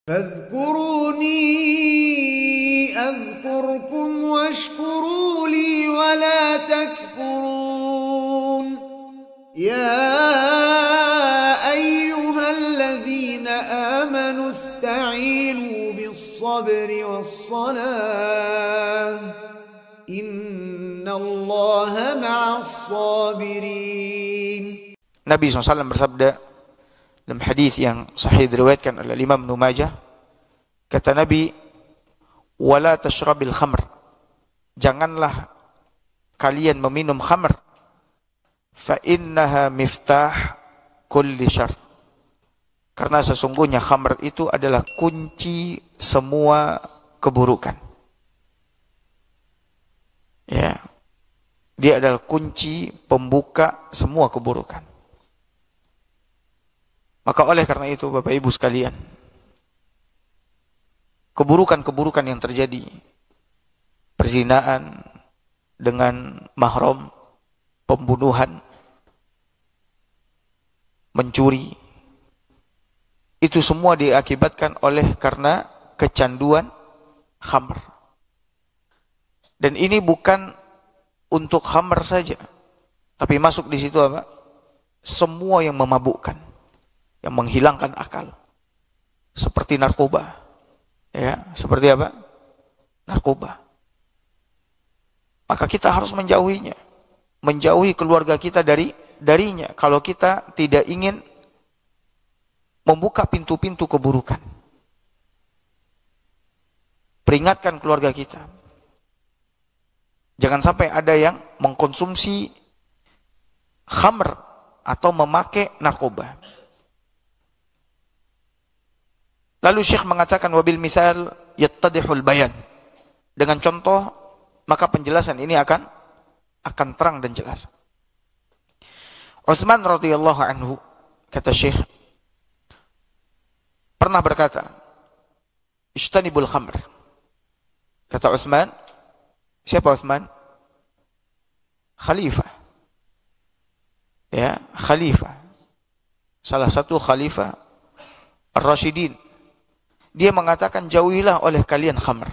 فاذكروني أذكركم واشكروا لي ولا تكفرون يا أيها الذين آمنوا استعينوا بالصبر والصلاة إن الله مع الصابرين. Nabi SAW bersabda dalam hadis yang sahih diriwayatkan oleh Imam Ibnu Majah, kata Nabi, wala tashrabil khamr, janganlah kalian meminum khamr, fa innaha miftah kulli syarr, karena sesungguhnya khamr itu adalah kunci semua keburukan. Ya, dia adalah kunci pembuka semua keburukan. Maka oleh karena itu Bapak Ibu sekalian, keburukan-keburukan yang terjadi, perzinaan dengan mahram, pembunuhan, mencuri, itu semua diakibatkan oleh karena kecanduan khamr. Dan ini bukan untuk khamr saja, tapi masuk di situ apa? Semua yang memabukkan, yang menghilangkan akal, seperti narkoba. Ya, seperti apa? Narkoba. Maka kita harus menjauhinya, menjauhi keluarga kita darinya kalau kita tidak ingin membuka pintu-pintu keburukan. Peringatkan keluarga kita, jangan sampai ada yang mengkonsumsi khamr atau memakai narkoba. Lalu Syekh mengatakan wabil misal yattadihul bayan. Dengan contoh maka penjelasan ini akan terang dan jelas. Utsman radhiyallahu anhu, kata Syekh, pernah berkata, "Ijtanibul khamr." Kata Utsman, siapa Utsman? Khalifah. Ya, khalifah. Salah satu khalifah Ar-Rasyidin. Dia mengatakan, jauhilah oleh kalian khamr.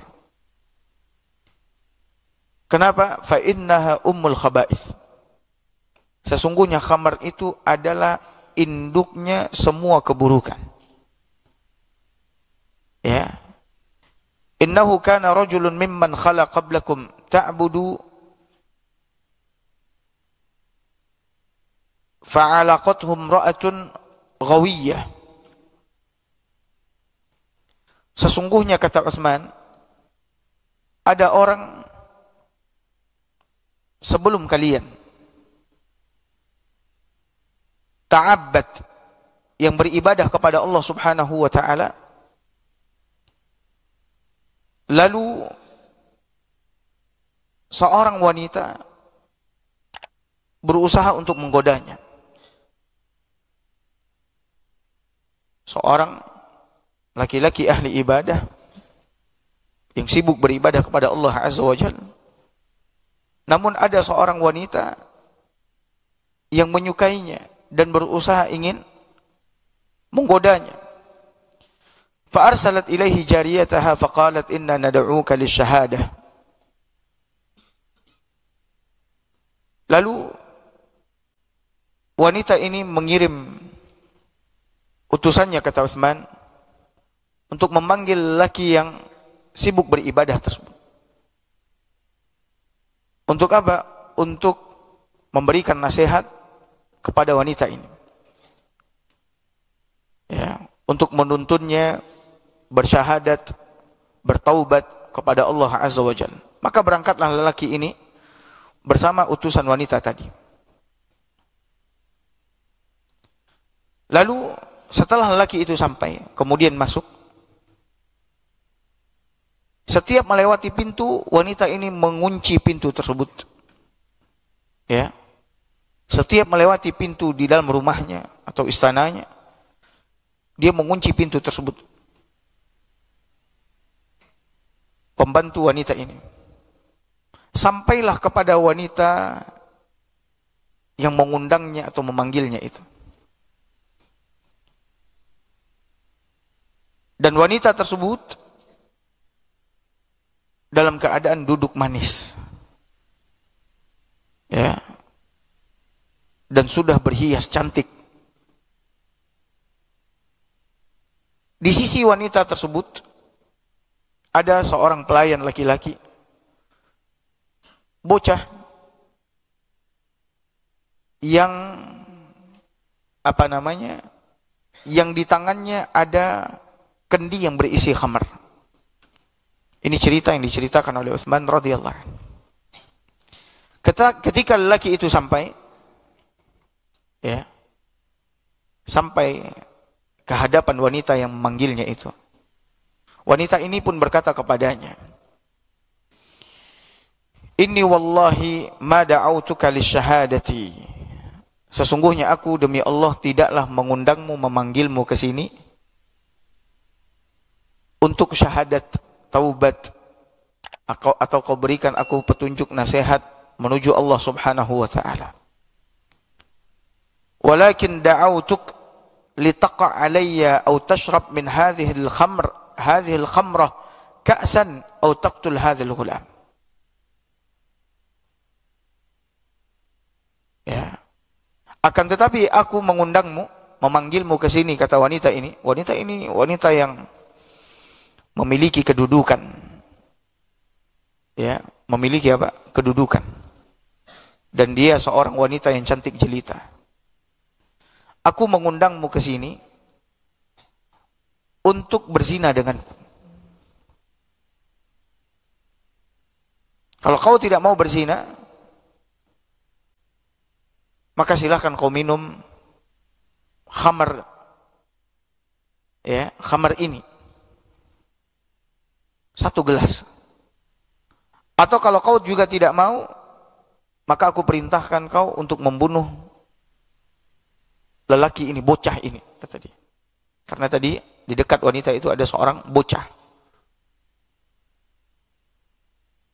Kenapa? Fa innaha ummul khaba'ith. Sesungguhnya khamr itu adalah induknya semua keburukan. Ya. Innahu kana rajulun mimman khala qablakum ta'budu fa'alaqathum ra'atun ghawiyyah. Sesungguhnya, kata Utsman, ada orang sebelum kalian, ta'abbad, yang beribadah kepada Allah Subhanahu wa ta'ala, lalu seorang wanita berusaha untuk menggodanya. Seorang laki-laki ahli ibadah yang sibuk beribadah kepada Allah Azza wa Jalla, namun ada seorang wanita yang menyukainya dan berusaha ingin menggodanya. Fa arsalat ilaihi jariyataha faqalat inna nad'uka lisyahadah. Lalu wanita ini mengirim utusannya, kata Utsman, untuk memanggil laki yang sibuk beribadah tersebut. Untuk apa? Untuk memberikan nasihat kepada wanita ini. Ya, untuk menuntunnya bersyahadat, bertaubat kepada Allah Azza wa Jalla. Maka berangkatlah lelaki ini bersama utusan wanita tadi. Lalu setelah lelaki itu sampai, kemudian masuk, setiap melewati pintu, wanita ini mengunci pintu tersebut. Ya. Setiap melewati pintu di dalam rumahnya atau istananya, dia mengunci pintu tersebut. Pembantu wanita ini. Sampailah kepada wanita yang mengundangnya atau memanggilnya itu. Dan wanita tersebut dalam keadaan duduk manis. Ya. Dan sudah berhias cantik. Di sisi wanita tersebut ada seorang pelayan laki-laki, bocah, yang yang di tangannya ada kendi yang berisi khamar. Ini cerita yang diceritakan oleh Utsman radhiyallahu anhu. Ketika lelaki itu sampai ke hadapan wanita yang memanggilnya itu, wanita ini pun berkata kepadanya, "Inni wallahi ma da'autuka lisyahadati." Sesungguhnya aku demi Allah tidaklah mengundangmu, memanggilmu ke sini untuk syahadat, taubat, atau kau berikan aku petunjuk nasihat menuju Allah Subhanahu wa taala. Walakin da'autuk litaqa alayya aw tashrab min hadhihi al-khamrah ka'san aw taqtul hadzal ghulam. Ya. Akan tetapi aku mengundangmu, memanggilmu ke sini, kata wanita ini. Wanita ini wanita yang memiliki kedudukan. Ya, memiliki apa? Kedudukan. Dan dia seorang wanita yang cantik jelita. Aku mengundangmu ke sini untuk berzina denganku. Kalau kau tidak mau berzina, maka silahkan kau minum khamar, khamar ini 1 gelas. Atau kalau kau juga tidak mau, maka aku perintahkan kau untuk membunuh lelaki ini, bocah ini, kata dia. Karena tadi di dekat wanita itu ada seorang bocah.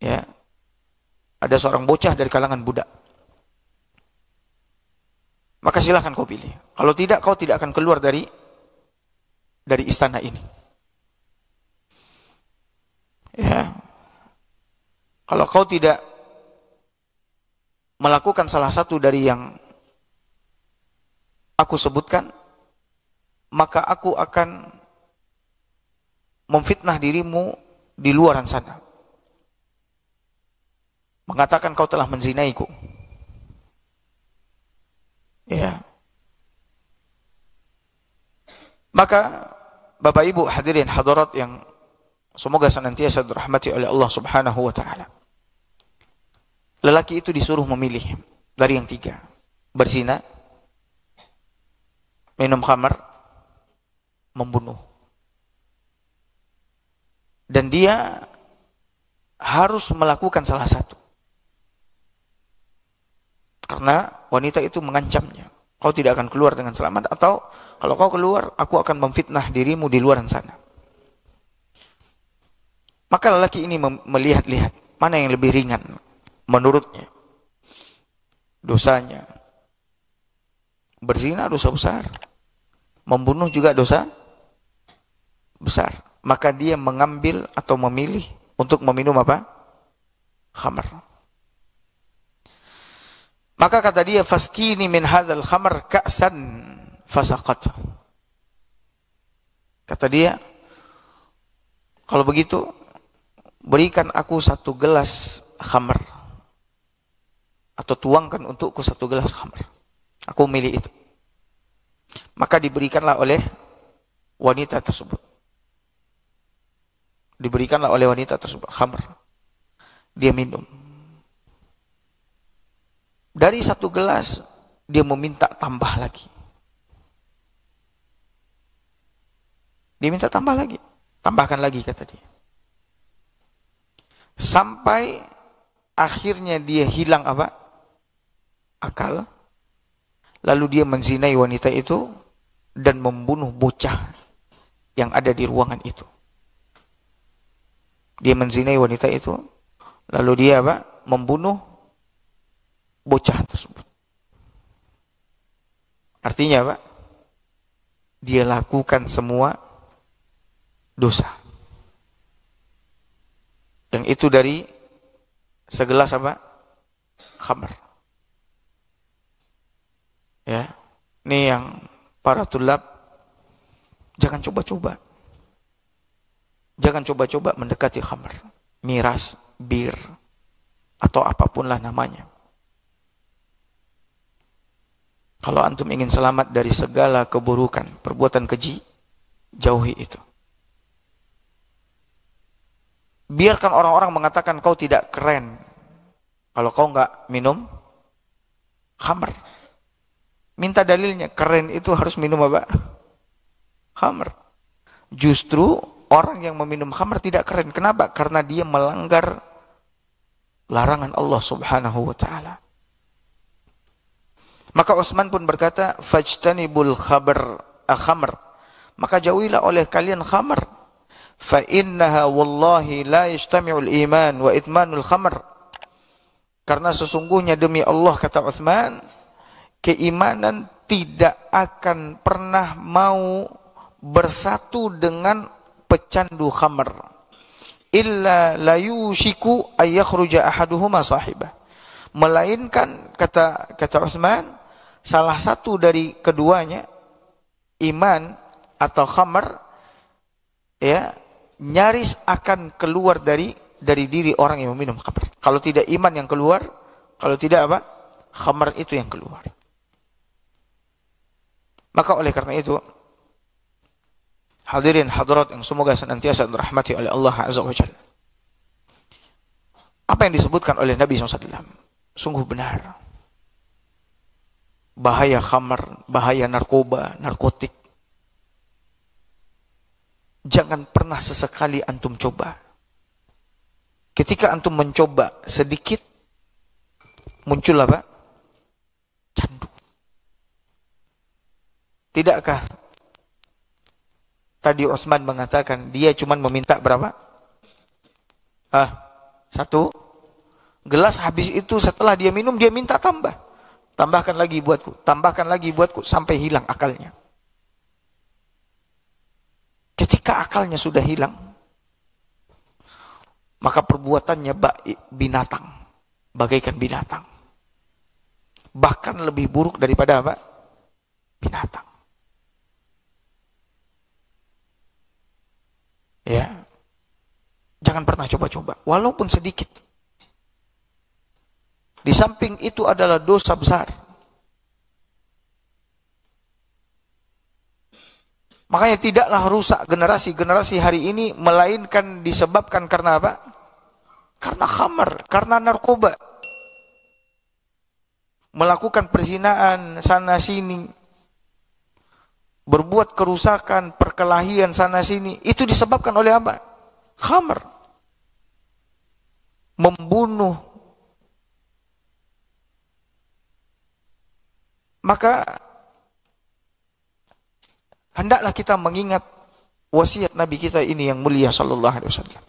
Ya. Ada seorang bocah dari kalangan budak. Maka silahkan kau pilih. Kalau tidak, kau tidak akan keluar dari istana ini. Ya. Kalau kau tidak melakukan salah satu dari yang aku sebutkan, maka aku akan memfitnah dirimu di luaran sana. Mengatakan kau telah menzinaiku. Ya. Maka Bapak Ibu hadirin hadirat yang semoga senantiasa dirahmati oleh Allah Subhanahu wa taala. Lelaki itu disuruh memilih dari yang 3. Berzina, minum khamar, membunuh. Dan dia harus melakukan salah satu. Karena wanita itu mengancamnya, kau tidak akan keluar dengan selamat, atau kalau kau keluar, aku akan memfitnah dirimu di luar sana. Maka lelaki ini melihat-lihat mana yang lebih ringan menurutnya dosanya. Berzina dosa besar, membunuh juga dosa besar. Maka dia mengambil atau memilih untuk meminum apa? Khamar. Maka kata dia, faskini min hadzal khamr ka'san fasaqat. Kata dia, kalau begitu berikan aku 1 gelas khamr, atau tuangkan untukku 1 gelas khamr. Aku milih itu. Maka diberikanlah oleh wanita tersebut. Diberikanlah oleh wanita tersebut khamr. Dia minum. Dari 1 gelas, dia meminta tambah lagi. Dia minta tambah lagi. Tambahkan lagi, kata dia. Sampai akhirnya dia hilang apa? Akal. Lalu dia menzinai wanita itu dan membunuh bocah yang ada di ruangan itu. Dia menzinai wanita itu, lalu dia apa? Membunuh bocah tersebut. Artinya apa? Dia lakukan semua dosa. Yang itu dari segelas apa? Khamr. Ya. Ini yang para tulab jangan coba-coba. Jangan coba-coba mendekati khamr, miras, bir, atau apapun lah namanya. Kalau antum ingin selamat dari segala keburukan, perbuatan keji, jauhi itu. Biarkan orang-orang mengatakan kau tidak keren kalau kau nggak minum khamr. Minta dalilnya, keren itu harus minum apa? Khamr. Justru orang yang meminum khamr tidak keren. Kenapa? Karena dia melanggar larangan Allah Subhanahu wa taala. Maka Utsman pun berkata, "Fajtanibul khamr." Maka jauhilah oleh kalian khamr. Fa innaha wallahi la yajtami'ul iman wa itmanul khamr. Karena sesungguhnya demi Allah, kata Utsman, keimanan tidak akan pernah mau bersatu dengan pecandu khamr. Illa la yushiku ay yakhruja ahaduhuma sahibah. Melainkan kata Utsman, salah satu dari keduanya, iman atau khamr, ya, nyaris akan keluar dari diri orang yang meminum khamr. Kalau tidak iman yang keluar, kalau tidak apa? Khamr itu yang keluar. Maka oleh karena itu, hadirin hadirat yang semoga senantiasa dirahmati oleh Allah Azza wa Jalla. Apa yang disebutkan oleh Nabi SAW sungguh benar. Bahaya khamr, bahaya narkoba, narkotik. Jangan pernah sesekali antum coba. Ketika antum mencoba sedikit, muncul apa? Candu. Tidakkah tadi Utsman mengatakan dia cuma meminta berapa? 1 gelas. Habis itu setelah dia minum dia minta tambah. Tambahkan lagi buatku sampai hilang akalnya. Ketika akalnya sudah hilang, maka perbuatannya binatang, bagaikan binatang. Bahkan lebih buruk daripada apa? Binatang. Ya, jangan pernah coba-coba, walaupun sedikit. Di samping itu adalah dosa besar. Makanya tidaklah rusak generasi hari ini, melainkan disebabkan karena apa? Karena khamr, karena narkoba. Melakukan perzinaan sana sini, berbuat kerusakan, perkelahian sana sini, itu disebabkan oleh apa? Khamr. Membunuh. Maka hendaklah kita mengingat wasiat Nabi kita ini yang mulia sallallahu alaihi wasallam.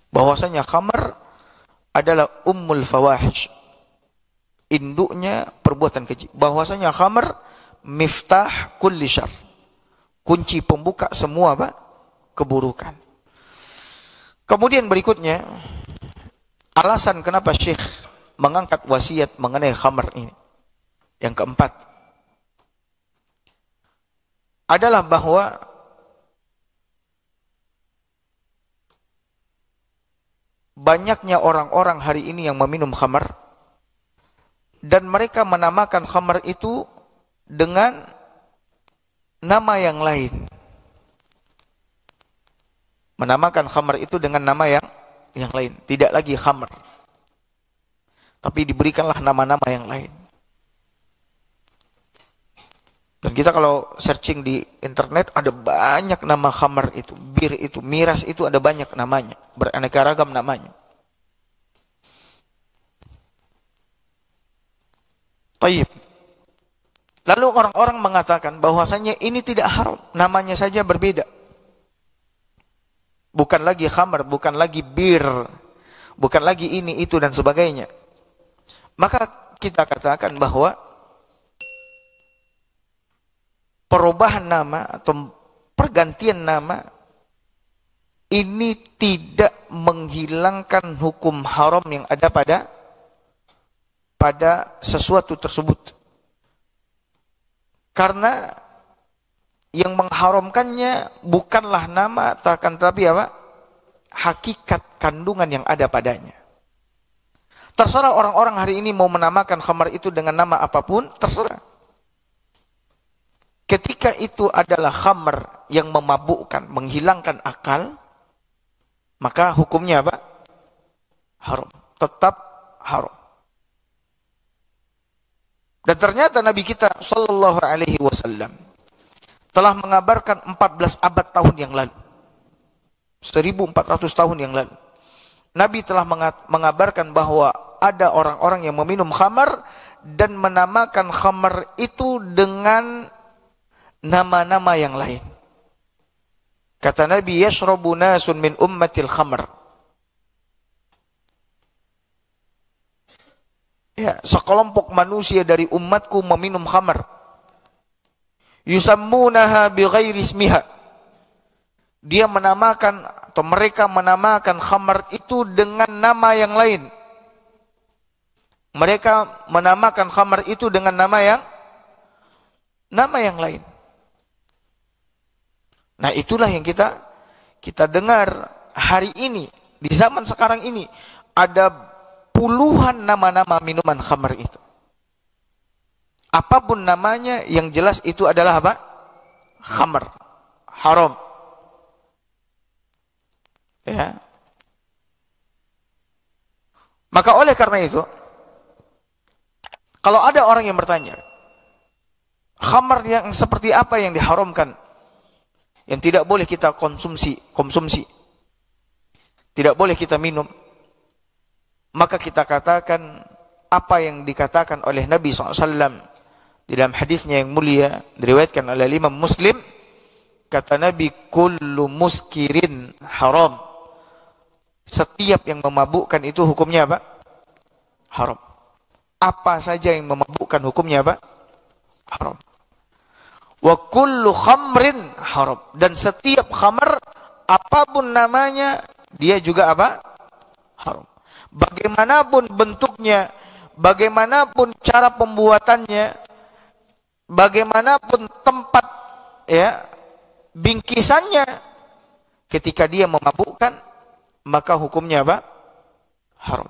Bahwasanya khamr adalah ummul fawahish. Induknya perbuatan keji. Bahwasanya khamr miftah kulli syarr. Kunci pembuka semua apa? Keburukan. Kemudian berikutnya, alasan kenapa Syekh mengangkat wasiat mengenai khamr ini. Yang keempat adalah bahwa banyaknya orang-orang hari ini yang meminum khamr dan mereka menamakan khamr itu dengan nama yang lain. Menamakan khamr itu dengan nama yang lain, tidak lagi khamr. Tapi diberikanlah nama-nama yang lain. Dan kita kalau searching di internet ada banyak nama khamr itu, bir itu, miras itu ada banyak namanya, beraneka ragam namanya. Taib. Lalu orang-orang mengatakan bahwasanya ini tidak haram, namanya saja berbeda. Bukan lagi khamr, bukan lagi bir, bukan lagi ini, itu, dan sebagainya. Maka kita katakan bahwa perubahan nama atau pergantian nama ini tidak menghilangkan hukum haram yang ada pada sesuatu tersebut. Karena yang mengharamkannya bukanlah nama, akan tetapi apa? Hakikat kandungan yang ada padanya. Terserah orang-orang hari ini mau menamakan khamar itu dengan nama apapun, terserah. Ketika itu adalah khamar yang memabukkan, menghilangkan akal, maka hukumnya apa? Haram. Tetap haram. Dan ternyata Nabi kita sallallahu alaihi wasallam telah mengabarkan 14 abad tahun yang lalu. 1400 tahun yang lalu. Nabi telah mengabarkan bahwa ada orang-orang yang meminum khamar dan menamakan khamar itu dengan nama-nama yang lain. Kata Nabi, yashrabu nasun min ummatil khamar. Ya, sekelompok manusia dari umatku meminum khamar. Yusammunaha bighairi ismiha. Dia menamakan atau mereka menamakan khamar itu dengan nama yang lain. Mereka menamakan khamar itu dengan nama yang lain. Nah, itulah yang kita dengar hari ini, di zaman sekarang ini ada puluhan nama-nama minuman khamar itu. Apapun namanya, yang jelas itu adalah apa? Khamar, haram. Ya. Maka oleh karena itu, kalau ada orang yang bertanya, khamar yang seperti apa yang diharamkan, yang tidak boleh kita konsumsi, tidak boleh kita minum, maka kita katakan apa yang dikatakan oleh Nabi SAW di dalam hadisnya yang mulia, diriwayatkan oleh Imam Muslim. Kata Nabi, kullu muskirin haram. Setiap yang memabukkan itu hukumnya apa? Haram. Apa saja yang memabukkan hukumnya apa? Haram. Wa kullu khamrin haram. Dan setiap khamar, apapun namanya, dia juga apa? Haram. Bagaimanapun bentuknya, bagaimanapun cara pembuatannya, bagaimanapun tempat ya bingkisannya, ketika dia memabukkan, maka hukumnya apa? Haram.